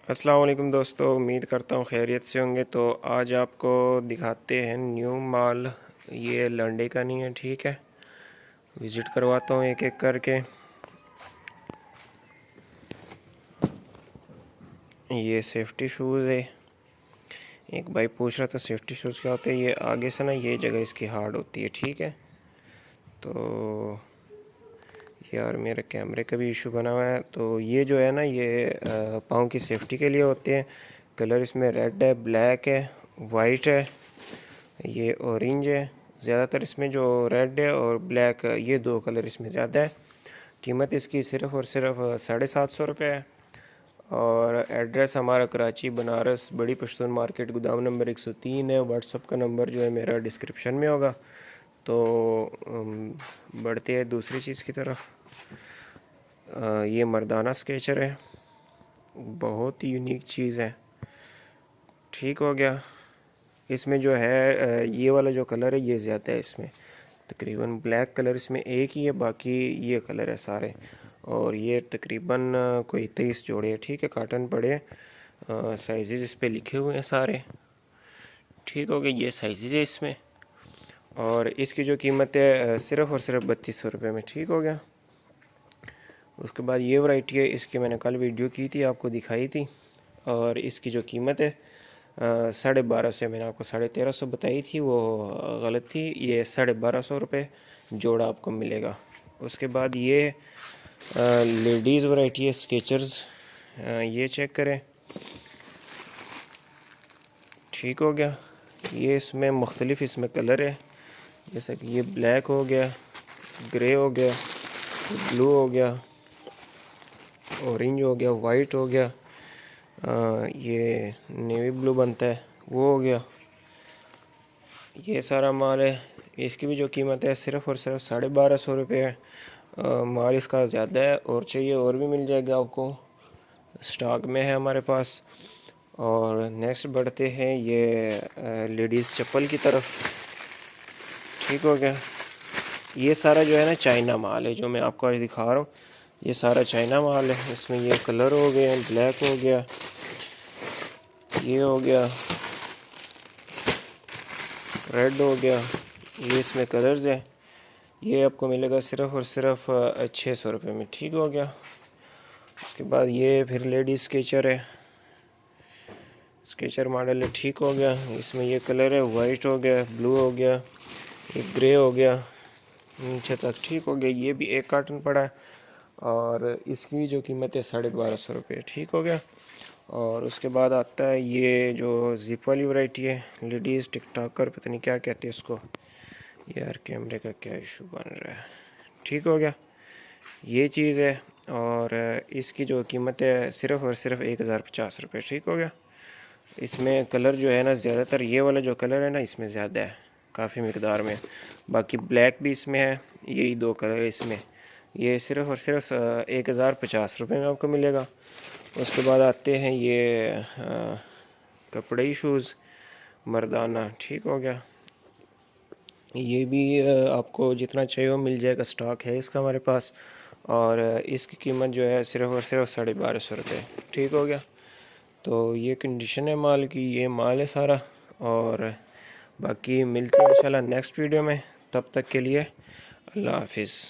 अस्सलाम वालेकुम दोस्तों, उम्मीद करता हूँ खैरियत से होंगे। तो आज आपको दिखाते हैं न्यू माल। ये लंडे का नहीं है, ठीक है। विज़िट करवाता हूँ एक एक करके। ये सेफ्टी शूज़ है। एक भाई पूछ रहा था सेफ्टी शूज़ क्या होते हैं। ये आगे से ना ये जगह इसकी हार्ड होती है, ठीक है। तो यार मेरे कैमरे का भी इशू बना हुआ है। तो ये जो है ना, ये पाँव की सेफ्टी के लिए होते हैं। कलर इसमें रेड है, ब्लैक है, वाइट है, ये ऑरेंज है। ज़्यादातर इसमें जो रेड है और ब्लैक, ये दो कलर इसमें ज़्यादा है। कीमत इसकी सिर्फ़ और सिर्फ 750 रुपये है। और एड्रेस हमारा कराची बनारस बड़ी पश्तून मार्केट, गोदाम नंबर 103 है। व्हाट्सअप का नंबर जो है मेरा डिस्क्रिप्शन में होगा। तो बढ़ते हैं दूसरी चीज़ की तरफ। ये मर्दाना स्केचर है, बहुत ही यूनिक चीज़ है। ठीक हो गया। इसमें जो है ये वाला जो कलर है ये ज़्यादा है इसमें। तकरीबन ब्लैक कलर इसमें एक ही है, बाकी ये कलर है सारे। और ये तकरीबन कोई 23 जोड़े है, ठीक है। काटन पड़े, साइज़ इस पे लिखे हुए हैं सारे। ठीक हो गया, ये साइज़ है इसमें। और इसकी जो कीमत है सिर्फ़ और सिर्फ 3200 रुपये में। ठीक हो गया। उसके बाद ये वैरायटी है, इसकी मैंने कल वीडियो की थी, आपको दिखाई थी। और इसकी जो कीमत है 1250 मैंने आपको 1350 बताई थी, वो गलत थी। ये 1250 रुपये जोड़ा आपको मिलेगा। उसके बाद ये लेडीज़ वैरायटी है स्केचर्स, ये चेक करें। ठीक हो गया। ये इसमें मुख्तलिफ़ इसमें कलर है, जैसा कि ये ब्लैक हो गया, ग्रे हो गया, ब्लू हो गया, ऑरेंज हो गया, वाइट हो गया, ये नेवी ब्लू बनता है वो हो गया। ये सारा माल है। इसकी भी जो कीमत है सिर्फ़ और सिर्फ 1250 रुपये है। माल इसका ज़्यादा है, और चाहिए और भी मिल जाएगा आपको, स्टॉक में है हमारे पास। और नेक्स्ट बढ़ते हैं ये लेडीज़ चप्पल की तरफ। ठीक हो गया। ये सारा जो है ना चाइना माल है, जो मैं आपको आज दिखा रहा हूँ। ये सारा चाइना माल है। इसमें ये कलर हो गए, ब्लैक हो गया, ये हो गया, रेड हो गया, ये इसमें कलर्स है। ये आपको मिलेगा सिर्फ़ और सिर्फ 600 रुपये में। ठीक हो गया। उसके बाद ये फिर लेडीज़ स्केचर है, स्केचर मॉडल है। ठीक हो गया। इसमें ये कलर है, वाइट हो गया, ब्लू हो गया, एक ग्रे हो गया नीचे तक। ठीक हो गया। ये भी एक कार्टन पड़ा है, और इसकी जो कीमत है 1250 रुपये। ठीक हो गया। और उसके बाद आता है ये जो जिप वाली वैरायटी है, लेडीज़ टिकटॉकर, पता नहीं क्या कहते हैं उसको। यार कैमरे का क्या इशू बन रहा है। ठीक हो गया, ये चीज़ है। और इसकी जो कीमत है सिर्फ़ और सिर्फ 1050 रुपये। ठीक हो गया। इसमें कलर जो है ना, ज़्यादातर ये वाला जो कलर है ना इसमें ज़्यादा है, काफ़ी मकदार में। बाकी ब्लैक भी इसमें है, यही दो कलर है इसमें। ये सिर्फ़ और सिर्फ 1050 रुपये में आपको मिलेगा। उसके बाद आते हैं ये कपड़े शूज़ मर्दाना। ठीक हो गया। ये भी आपको जितना चाहिए वो मिल जाएगा, स्टॉक है इसका हमारे पास। और इसकी कीमत जो है सिर्फ़ और सिर्फ 1250 रुपये। ठीक हो गया। तो ये कंडीशन है माल की, ये माल है सारा। और बाकी मिलते हैं इंशाल्लाह नेक्स्ट वीडियो में। तब तक के लिए अल्लाह हाफिज़।